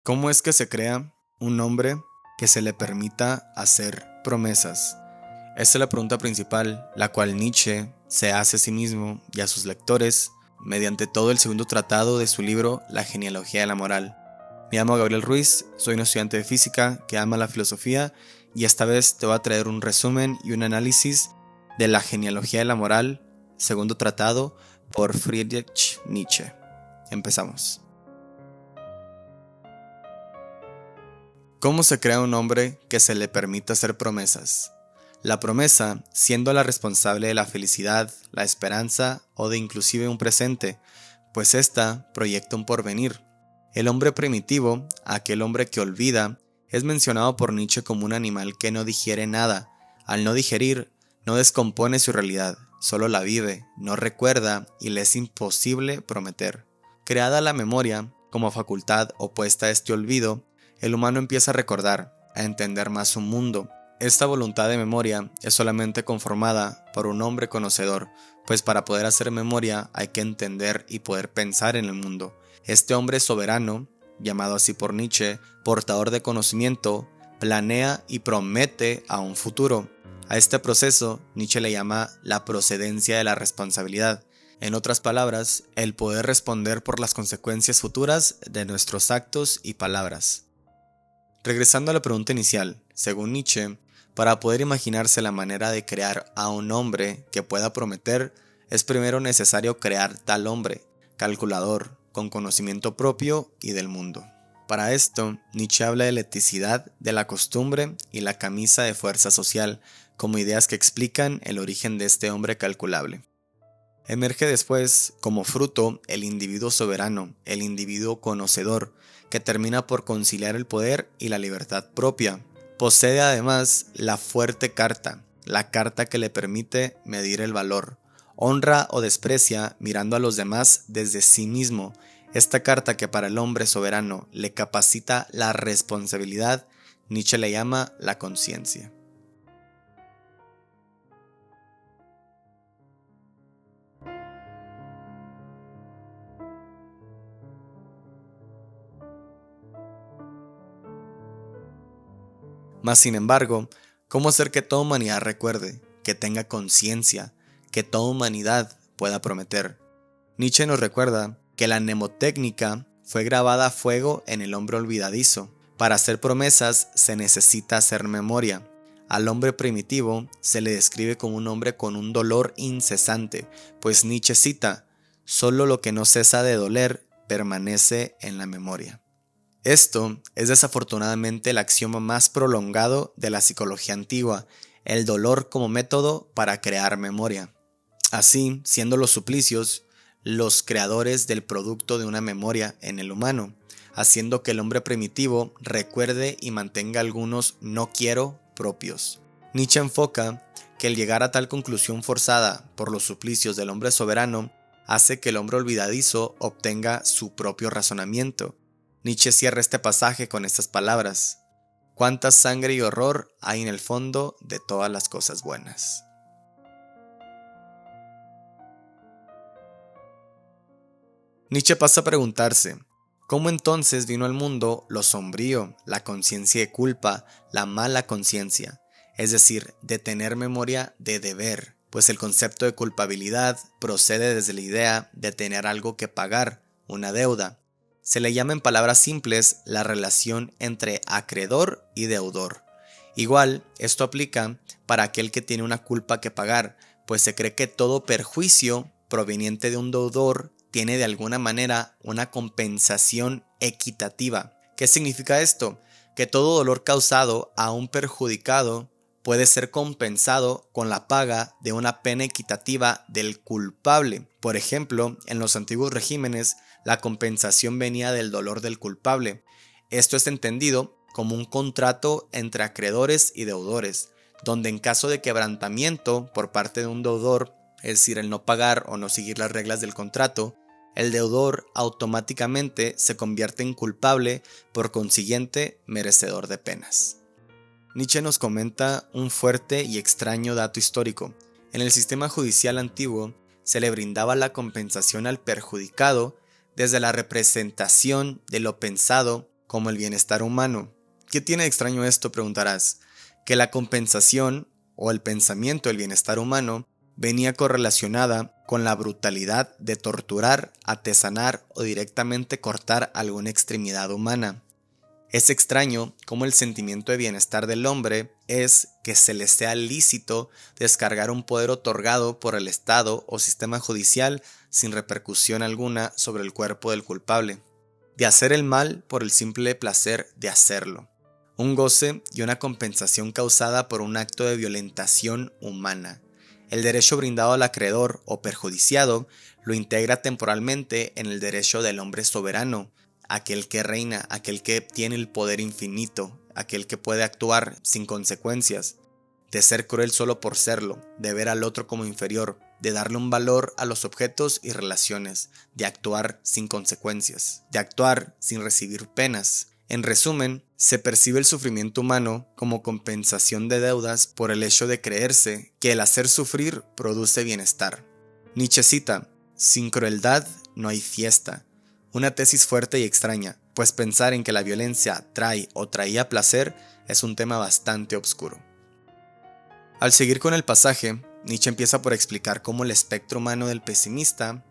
¿Cómo es que se crea un hombre que se le permita hacer promesas? Esta es la pregunta principal, la cual Nietzsche se hace a sí mismo y a sus lectores mediante todo el segundo tratado de su libro La genealogía de la moral. Me llamo Gabriel Ruiz, soy un estudiante de física que ama la filosofía y esta vez te voy a traer un resumen y un análisis de La genealogía de la moral, segundo tratado por Friedrich Nietzsche. Empezamos. ¿Cómo se crea un hombre que se le permita hacer promesas? La promesa, siendo la responsable de la felicidad, la esperanza o de inclusive un presente, pues ésta proyecta un porvenir. El hombre primitivo, aquel hombre que olvida, es mencionado por Nietzsche como un animal que no digiere nada. Al no digerir, no descompone su realidad, solo la vive, no recuerda y le es imposible prometer. Creada la memoria, como facultad opuesta a este olvido, el humano empieza a recordar, a entender más su mundo. Esta voluntad de memoria es solamente conformada por un hombre conocedor, pues para poder hacer memoria hay que entender y poder pensar en el mundo. Este hombre soberano, llamado así por Nietzsche, portador de conocimiento, planea y promete a un futuro. A este proceso Nietzsche le llama la procedencia de la responsabilidad. En otras palabras, el poder responder por las consecuencias futuras de nuestros actos y palabras. Regresando a la pregunta inicial, según Nietzsche, para poder imaginarse la manera de crear a un hombre que pueda prometer, es primero necesario crear tal hombre, calculador, con conocimiento propio y del mundo. Para esto, Nietzsche habla de la eticidad, de la costumbre y la camisa de fuerza social, como ideas que explican el origen de este hombre calculable. Emerge después, como fruto, el individuo soberano, el individuo conocedor, que termina por conciliar el poder y la libertad propia. Posee además la fuerte carta, la carta que le permite medir el valor. Honra o desprecia mirando a los demás desde sí mismo. Esta carta que para el hombre soberano le capacita la responsabilidad, Nietzsche le llama la conciencia. Mas sin embargo, ¿cómo hacer que toda humanidad recuerde, que tenga conciencia, que toda humanidad pueda prometer? Nietzsche nos recuerda que la mnemotécnica fue grabada a fuego en el hombre olvidadizo. Para hacer promesas se necesita hacer memoria. Al hombre primitivo se le describe como un hombre con un dolor incesante, pues Nietzsche cita, solo lo que no cesa de doler permanece en la memoria. Esto es desafortunadamente el axioma más prolongado de la psicología antigua, el dolor como método para crear memoria. Así, siendo los suplicios los creadores del producto de una memoria en el humano, haciendo que el hombre primitivo recuerde y mantenga algunos no quiero propios. Nietzsche enfoca que el llegar a tal conclusión forzada por los suplicios del hombre soberano hace que el hombre olvidadizo obtenga su propio razonamiento. Nietzsche cierra este pasaje con estas palabras: ¿cuánta sangre y horror hay en el fondo de todas las cosas buenas? Nietzsche pasa a preguntarse, ¿cómo entonces vino al mundo lo sombrío, la conciencia de culpa, la mala conciencia? Es decir, de tener memoria de deber, pues el concepto de culpabilidad procede desde la idea de tener algo que pagar, una deuda. Se le llama en palabras simples la relación entre acreedor y deudor. Igual, esto aplica para aquel que tiene una culpa que pagar, pues se cree que todo perjuicio proveniente de un deudor tiene de alguna manera una compensación equitativa. ¿Qué significa esto? Que todo dolor causado a un perjudicado puede ser compensado con la paga de una pena equitativa del culpable. Por ejemplo, en los antiguos regímenes, la compensación venía del dolor del culpable. Esto es entendido como un contrato entre acreedores y deudores, donde en caso de quebrantamiento por parte de un deudor, es decir, el no pagar o no seguir las reglas del contrato, el deudor automáticamente se convierte en culpable, por consiguiente, merecedor de penas. Nietzsche nos comenta un fuerte y extraño dato histórico. En el sistema judicial antiguo se le brindaba la compensación al perjudicado desde la representación de lo pensado como el bienestar humano. ¿Qué tiene de extraño esto?, preguntarás. Que la compensación o el pensamiento del bienestar humano venía correlacionada con la brutalidad de torturar, atesanar o directamente cortar alguna extremidad humana. Es extraño cómo el sentimiento de bienestar del hombre es que se le sea lícito descargar un poder otorgado por el Estado o sistema judicial sin repercusión alguna sobre el cuerpo del culpable, de hacer el mal por el simple placer de hacerlo, un goce y una compensación causada por un acto de violentación humana. El derecho brindado al acreedor o perjudiciado lo integra temporalmente en el derecho del hombre soberano, aquel que reina, aquel que tiene el poder infinito, aquel que puede actuar sin consecuencias, de ser cruel solo por serlo, de ver al otro como inferior, de darle un valor a los objetos y relaciones, de actuar sin consecuencias, de actuar sin recibir penas. En resumen, se percibe el sufrimiento humano como compensación de deudas por el hecho de creerse que el hacer sufrir produce bienestar. Nietzsche cita: sin crueldad no hay fiesta. Una tesis fuerte y extraña, pues pensar en que la violencia trae o traía placer es un tema bastante oscuro. Al seguir con el pasaje, Nietzsche empieza por explicar cómo el espectro humano del pesimista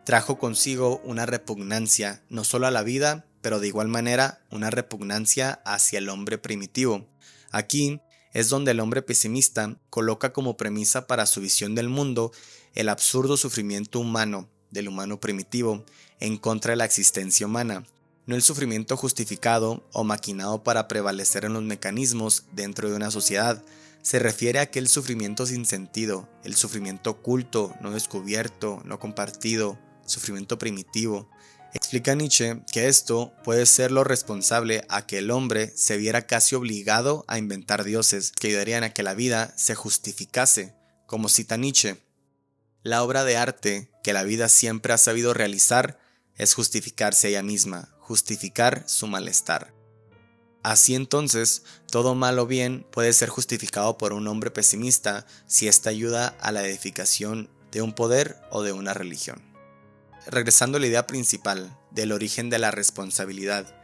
trajo consigo una repugnancia no solo a la vida, pero de igual manera una repugnancia hacia el hombre primitivo. Aquí es donde el hombre pesimista coloca como premisa para su visión del mundo el absurdo sufrimiento humano, del humano primitivo, en contra de la existencia humana, no el sufrimiento justificado o maquinado para prevalecer en los mecanismos dentro de una sociedad. Se refiere a aquel sufrimiento sin sentido, el sufrimiento oculto, no descubierto, no compartido, sufrimiento primitivo. Explica Nietzsche que esto puede ser lo responsable a que el hombre se viera casi obligado a inventar dioses que ayudarían a que la vida se justificase. Como cita Nietzsche: la obra de arte que la vida siempre ha sabido realizar es justificarse a ella misma, justificar su malestar. Así entonces, todo mal o bien puede ser justificado por un hombre pesimista si ésta ayuda a la edificación de un poder o de una religión. Regresando a la idea principal del origen de la responsabilidad,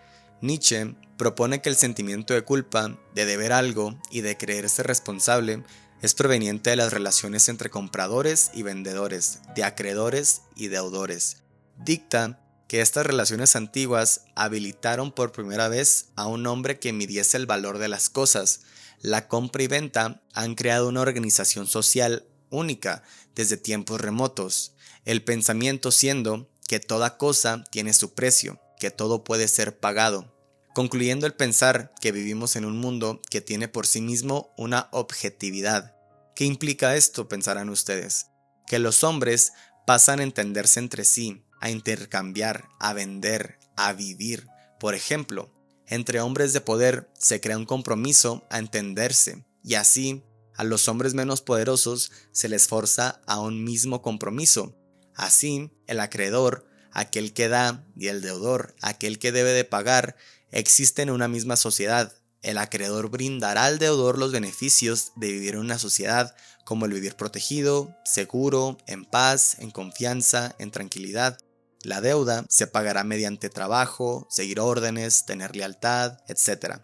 Nietzsche propone que el sentimiento de culpa, de deber algo y de creerse responsable es proveniente de las relaciones entre compradores y vendedores, de acreedores y deudores. Dicta que estas relaciones antiguas habilitaron por primera vez a un hombre que midiese el valor de las cosas. La compra y venta han creado una organización social única desde tiempos remotos, el pensamiento siendo que toda cosa tiene su precio, que todo puede ser pagado, concluyendo el pensar que vivimos en un mundo que tiene por sí mismo una objetividad. ¿Qué implica esto?, pensarán ustedes. Que los hombres pasan a entenderse entre sí, a intercambiar, a vender, a vivir. Por ejemplo, entre hombres de poder se crea un compromiso a entenderse, y así a los hombres menos poderosos se les forza a un mismo compromiso. Así, el acreedor, aquel que da, y el deudor, aquel que debe de pagar, existen en una misma sociedad. El acreedor brindará al deudor los beneficios de vivir en una sociedad, como el vivir protegido, seguro, en paz, en confianza, en tranquilidad. La deuda se pagará mediante trabajo, seguir órdenes, tener lealtad, etc.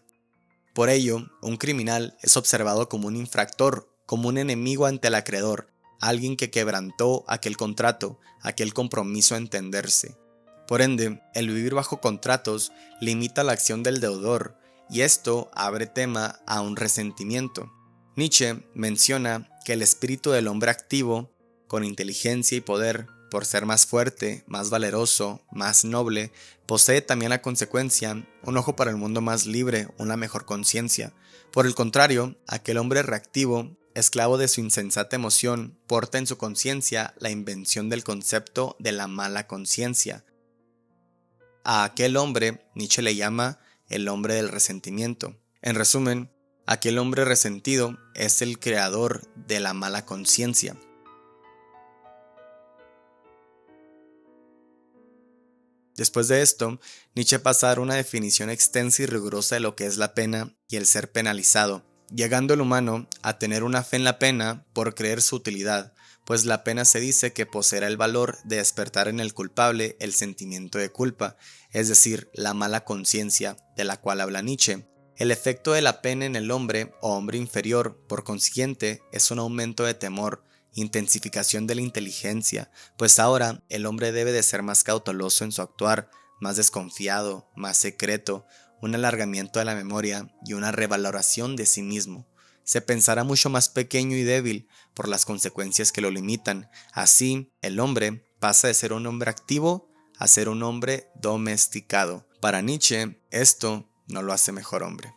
Por ello, un criminal es observado como un infractor, como un enemigo ante el acreedor, alguien que quebrantó aquel contrato, aquel compromiso a entenderse. Por ende, el vivir bajo contratos limita la acción del deudor, y esto abre tema a un resentimiento. Nietzsche menciona que el espíritu del hombre activo, con inteligencia y poder, por ser más fuerte, más valeroso, más noble, posee también a consecuencia un ojo para el mundo más libre, una mejor conciencia. Por el contrario, aquel hombre reactivo, esclavo de su insensata emoción, porta en su conciencia la invención del concepto de la mala conciencia. A aquel hombre Nietzsche le llama el hombre del resentimiento. En resumen, aquel hombre resentido es el creador de la mala conciencia. Después de esto, Nietzsche pasa a dar una definición extensa y rigurosa de lo que es la pena y el ser penalizado, llegando el humano a tener una fe en la pena por creer su utilidad, pues la pena se dice que poseerá el valor de despertar en el culpable el sentimiento de culpa, es decir, la mala conciencia de la cual habla Nietzsche. El efecto de la pena en el hombre o hombre inferior, por consiguiente, es un aumento de temor, intensificación de la inteligencia, pues ahora el hombre debe de ser más cauteloso en su actuar, más desconfiado, más secreto, un alargamiento de la memoria y una revaloración de sí mismo. Se pensará mucho más pequeño y débil por las consecuencias que lo limitan. Así, el hombre pasa de ser un hombre activo a ser un hombre domesticado. Para Nietzsche, esto no lo hace mejor hombre.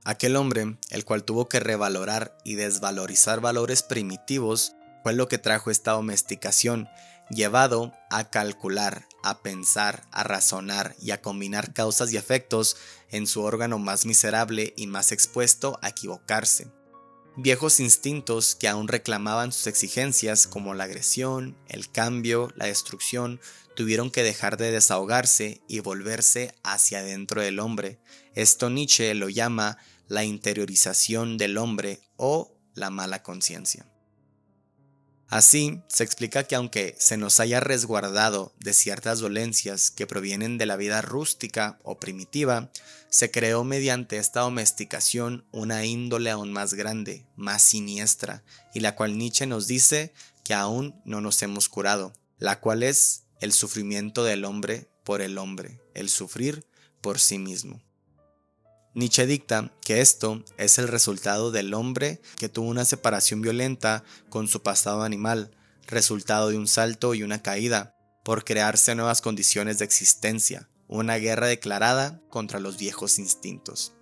Aquel hombre, el cual tuvo que revalorar y desvalorizar valores primitivos, fue lo que trajo esta domesticación, llevado a calcular, a pensar, a razonar y a combinar causas y efectos en su órgano más miserable y más expuesto a equivocarse. Viejos instintos que aún reclamaban sus exigencias como la agresión, el cambio, la destrucción, tuvieron que dejar de desahogarse y volverse hacia adentro del hombre. Esto Nietzsche lo llama la interiorización del hombre o la mala conciencia. Así, se explica que aunque se nos haya resguardado de ciertas dolencias que provienen de la vida rústica o primitiva, se creó mediante esta domesticación una índole aún más grande, más siniestra, y la cual Nietzsche nos dice que aún no nos hemos curado, la cual es el sufrimiento del hombre por el hombre, el sufrir por sí mismo. Nietzsche dicta que esto es el resultado del hombre que tuvo una separación violenta con su pasado animal, resultado de un salto y una caída, por crearse nuevas condiciones de existencia, una guerra declarada contra los viejos instintos.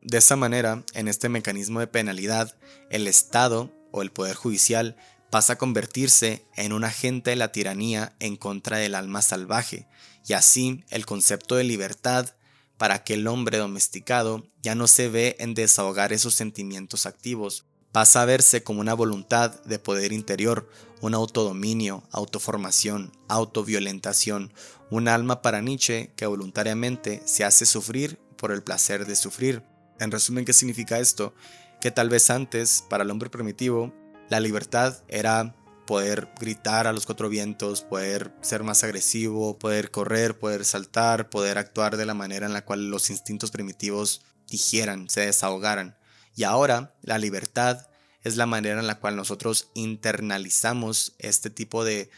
De esa manera, en este mecanismo de penalidad, el Estado o el Poder Judicial pasa a convertirse en un agente de la tiranía en contra del alma salvaje, y así el concepto de libertad para aquel hombre domesticado ya no se ve en desahogar esos sentimientos activos, pasa a verse como una voluntad de poder interior, un autodominio, autoformación, autoviolentación, un alma para Nietzsche que voluntariamente se hace sufrir por el placer de sufrir. En resumen, ¿qué significa esto? Que tal vez antes, para el hombre primitivo, la libertad era poder gritar a los cuatro vientos, poder ser más agresivo, poder correr, poder saltar, poder actuar de la manera en la cual los instintos primitivos dijeran, se desahogaran. Y ahora la libertad es la manera en la cual nosotros internalizamos este tipo de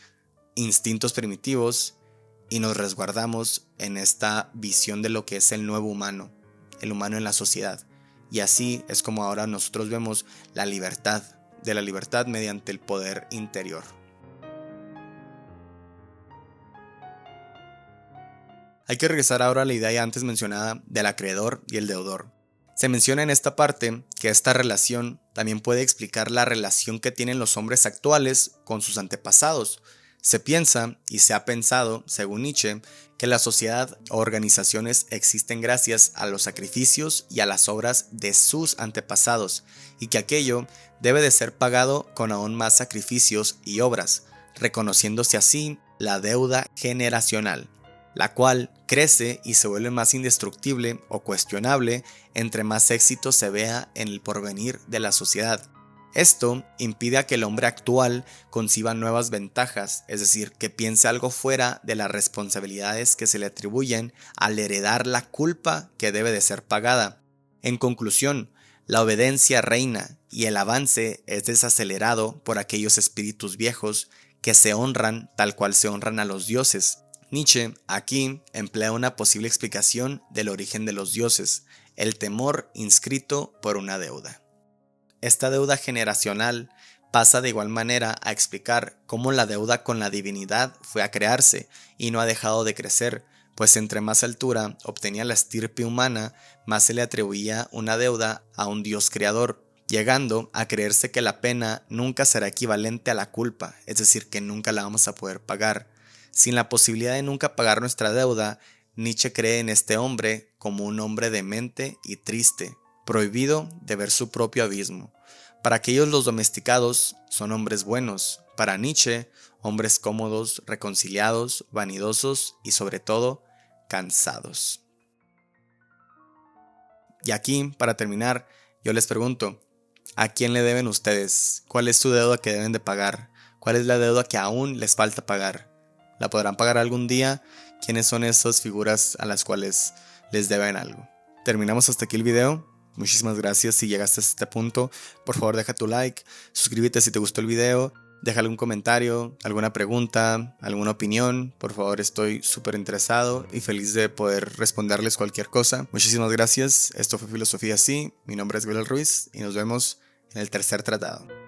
instintos primitivos y nos resguardamos en esta visión de lo que es el nuevo humano, el humano en la sociedad. Y así es como ahora nosotros vemos la libertad, de la libertad mediante el poder interior. Hay que regresar ahora a la idea ya antes mencionada del acreedor y el deudor. Se menciona en esta parte que esta relación también puede explicar la relación que tienen los hombres actuales con sus antepasados. Se piensa y se ha pensado, según Nietzsche, que la sociedad o organizaciones existen gracias a los sacrificios y a las obras de sus antepasados, y que aquello debe de ser pagado con aún más sacrificios y obras, reconociéndose así la deuda generacional, la cual crece y se vuelve más indestructible o cuestionable entre más éxito se vea en el porvenir de la sociedad. Esto impide a que el hombre actual conciba nuevas ventajas, es decir, que piense algo fuera de las responsabilidades que se le atribuyen al heredar la culpa que debe de ser pagada. En conclusión, la obediencia reina y el avance es desacelerado por aquellos espíritus viejos que se honran tal cual se honran a los dioses. Nietzsche aquí emplea una posible explicación del origen de los dioses, el temor inscrito por una deuda. Esta deuda generacional pasa de igual manera a explicar cómo la deuda con la divinidad fue a crearse y no ha dejado de crecer, pues entre más altura obtenía la estirpe humana, más se le atribuía una deuda a un Dios creador, llegando a creerse que la pena nunca será equivalente a la culpa, es decir, que nunca la vamos a poder pagar. Sin la posibilidad de nunca pagar nuestra deuda, Nietzsche cree en este hombre como un hombre demente y triste, prohibido de ver su propio abismo. Para aquellos los domesticados son hombres buenos, para Nietzsche, hombres cómodos, reconciliados, vanidosos y sobre todo, cansados. Y aquí, para terminar, yo les pregunto, ¿A quién le deben ustedes? ¿Cuál es su deuda que deben de pagar? ¿Cuál es la deuda que aún les falta pagar? ¿La podrán pagar algún día? ¿Quiénes son esas figuras a las cuales les deben algo? Terminamos hasta aquí el video. Muchísimas gracias si llegaste a este punto. Por favor, deja tu like, suscríbete si te gustó el video, déjale un comentario, alguna pregunta, alguna opinión. Por favor, estoy súper interesado y feliz de poder responderles cualquier cosa. Muchísimas gracias. Esto fue Filosofía Así. Mi nombre es Gabriel Ruiz y nos vemos en el tercer tratado.